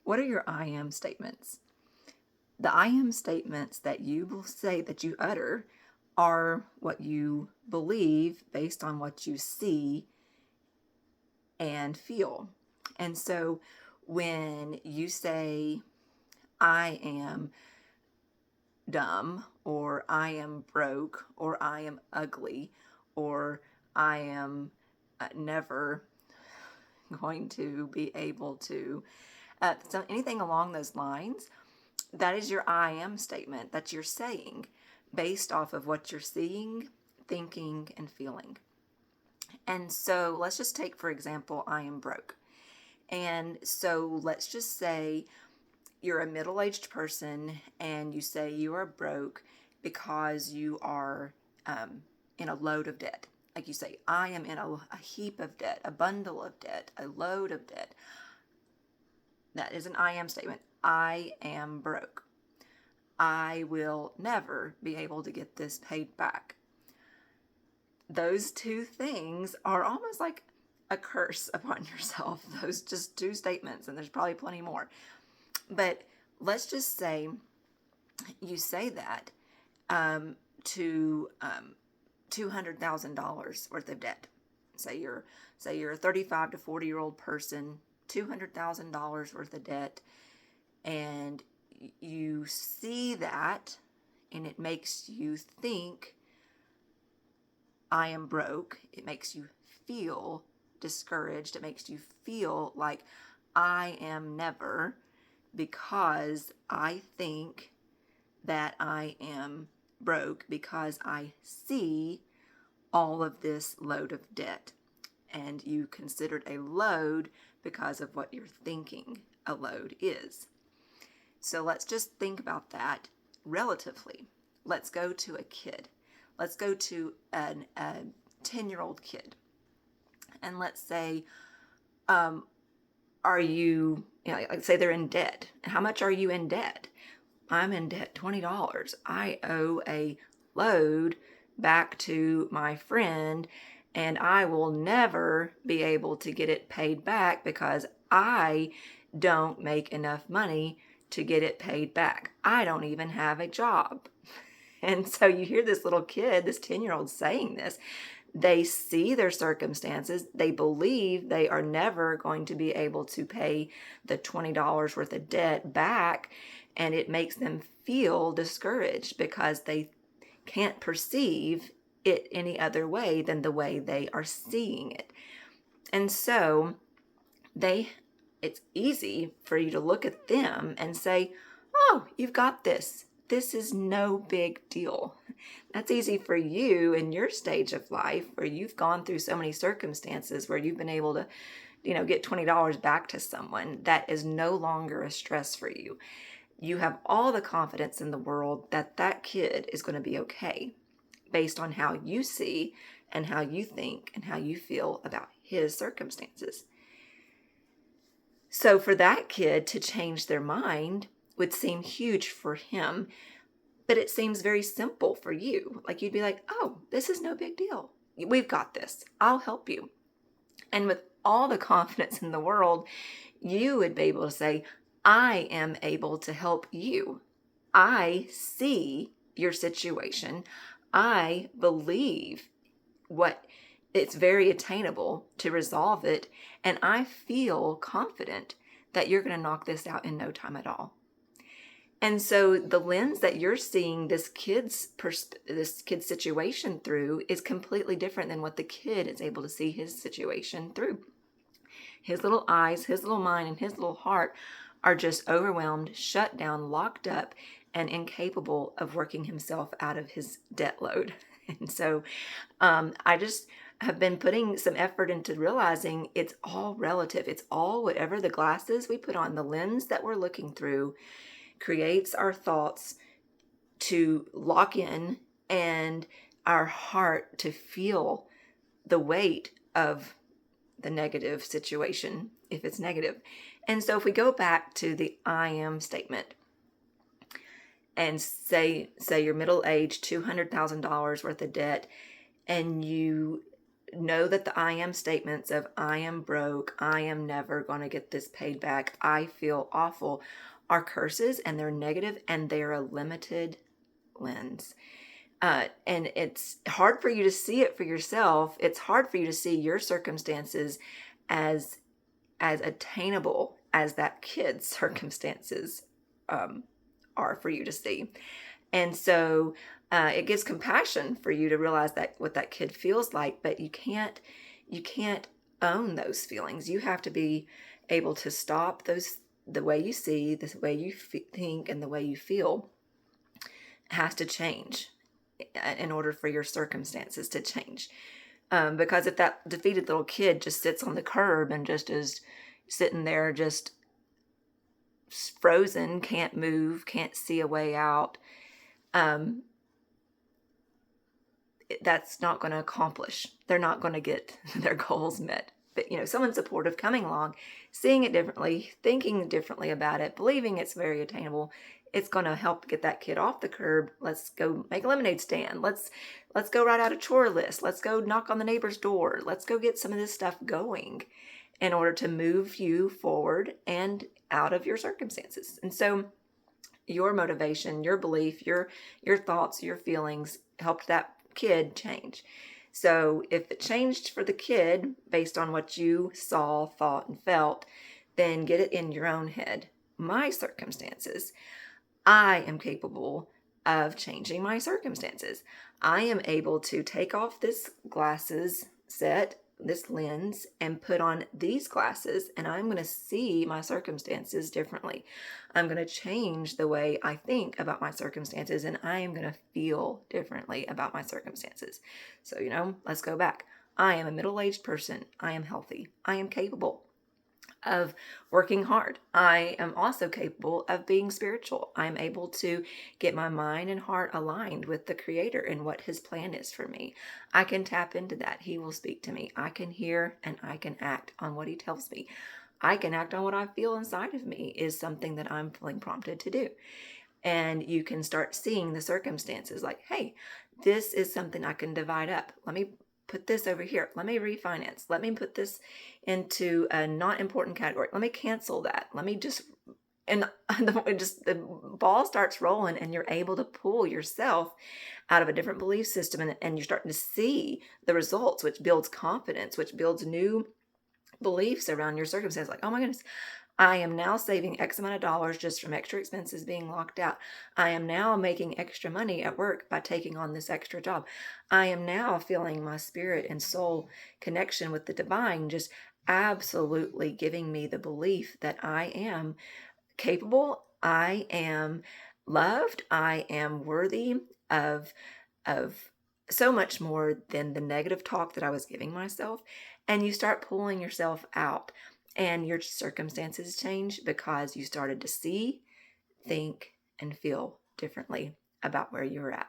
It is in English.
What are your I am statements? The I am statements that you will say, that you utter, are what you believe based on what you see and feel. And so when you say, I am dumb, or I am broke, or I am ugly, or I am never going to be able to, so anything along those lines, that is your I am statement that you're saying based off of what you're seeing, thinking, and feeling. And so let's just take, for example, I am broke. And so let's just say you're a middle-aged person and you say you are broke because you are in a load of debt. Like you say, I am in a heap of debt, a bundle of debt, a load of debt. That is an I am statement. I am broke. I will never be able to get this paid back. Those two things are almost like a curse upon yourself. Those just two statements, and there's probably plenty more. But let's just say you say that to $200,000 worth of debt. Say you're a 35 to 40-year-old person, $200,000 worth of debt, and you see that, and it makes you think, I am broke. It makes you feel discouraged. It makes you feel like I am never, because I think that I am broke because I see all of this load of debt. And you considered a load because of what you're thinking a load is. So let's just think about that relatively. Let's go to a kid. Let's go to a 10-year-old kid. And let's say, are you, like say they're in debt. How much are you in debt? I'm in debt $20. I owe a load back to my friend, and I will never be able to get it paid back because I don't make enough money to get it paid back. I don't even have a job. And so you hear this little kid, this 10-year-old saying this. They see their circumstances. They believe they are never going to be able to pay the $20 worth of debt back. And it makes them feel discouraged because they can't perceive it any other way than the way they are seeing it. And so it's easy for you to look at them and say, oh, you've got this. This is no big deal. That's easy for you in your stage of life where you've gone through so many circumstances where you've been able to, get $20 back to someone. That is no longer a stress for you. You have all the confidence in the world that that kid is going to be okay based on how you see and how you think and how you feel about his circumstances. So for that kid to change their mind would seem huge for him, but it seems very simple for you. Like you'd be like, oh, this is no big deal. We've got this. I'll help you. And with all the confidence in the world, you would be able to say, I am able to help you. I see your situation. I believe it's very attainable to resolve it. And I feel confident that you're going to knock this out in no time at all. And so the lens that you're seeing this kid's situation through is completely different than what the kid is able to see his situation through. His little eyes, his little mind, and his little heart are just overwhelmed, shut down, locked up, and incapable of working himself out of his debt load. And so I just have been putting some effort into realizing it's all relative. It's all whatever the glasses we put on, the lens that we're looking through creates our thoughts to lock in and our heart to feel the weight of the negative situation if it's negative. And so if we go back to the I am statement and say you're middle-aged, $200,000 worth of debt, and you know that the I am statements of I am broke, I am never going to get this paid back, I feel awful, are curses, and they're negative, and they're a limited lens. And it's hard for you to see it for yourself. It's hard for you to see your circumstances as attainable as that kid's circumstances are for you to see. And so it gives compassion for you to realize that what that kid feels like, but you can't own those feelings. You have to be able to stop those. The way you see, the way you think, and the way you feel has to change in order for your circumstances to change. Because if that defeated little kid just sits on the curb and just is sitting there just frozen, can't move, can't see a way out, that's not going to accomplish. They're not going to get their goals met. But, someone supportive coming along, seeing it differently, thinking differently about it, believing it's very attainable, it's going to help get that kid off the curb. Let's go make a lemonade stand. Let's go write out a chore list. Let's go knock on the neighbor's door. Let's go get some of this stuff going in order to move you forward and out of your circumstances. And so your motivation, your belief, your thoughts, your feelings helped that kid change. So if it changed for the kid based on what you saw, thought, and felt, then get it in your own head. My circumstances, I am capable of changing my circumstances. I am able to take off this glasses set, this lens, and put on these glasses, and I'm going to see my circumstances differently. I'm going to change the way I think about my circumstances, and I am going to feel differently about my circumstances. So, let's go back. I am a middle-aged person. I am healthy. I am capable of working hard. I am also capable of being spiritual. I'm able to get my mind and heart aligned with the Creator and what His plan is for me. I can tap into that. He will speak to me. I can hear and I can act on what He tells me. I can act on what I feel inside of me is something that I'm feeling prompted to do. And you can start seeing the circumstances like, hey, this is something I can divide up. Let me put this over here. Let me refinance. Let me put this into a not important category. Let me cancel that. Let me and the ball starts rolling, and you're able to pull yourself out of a different belief system, and you're starting to see the results, which builds confidence, which builds new beliefs around your circumstance. Like, oh my goodness, I am now saving X amount of dollars just from extra expenses being locked out. I am now making extra money at work by taking on this extra job. I am now feeling my spirit and soul connection with the divine just absolutely giving me the belief that I am capable, I am loved, I am worthy of so much more than the negative talk that I was giving myself. And you start pulling yourself out, and your circumstances change because you started to see, think, and feel differently about where you're at.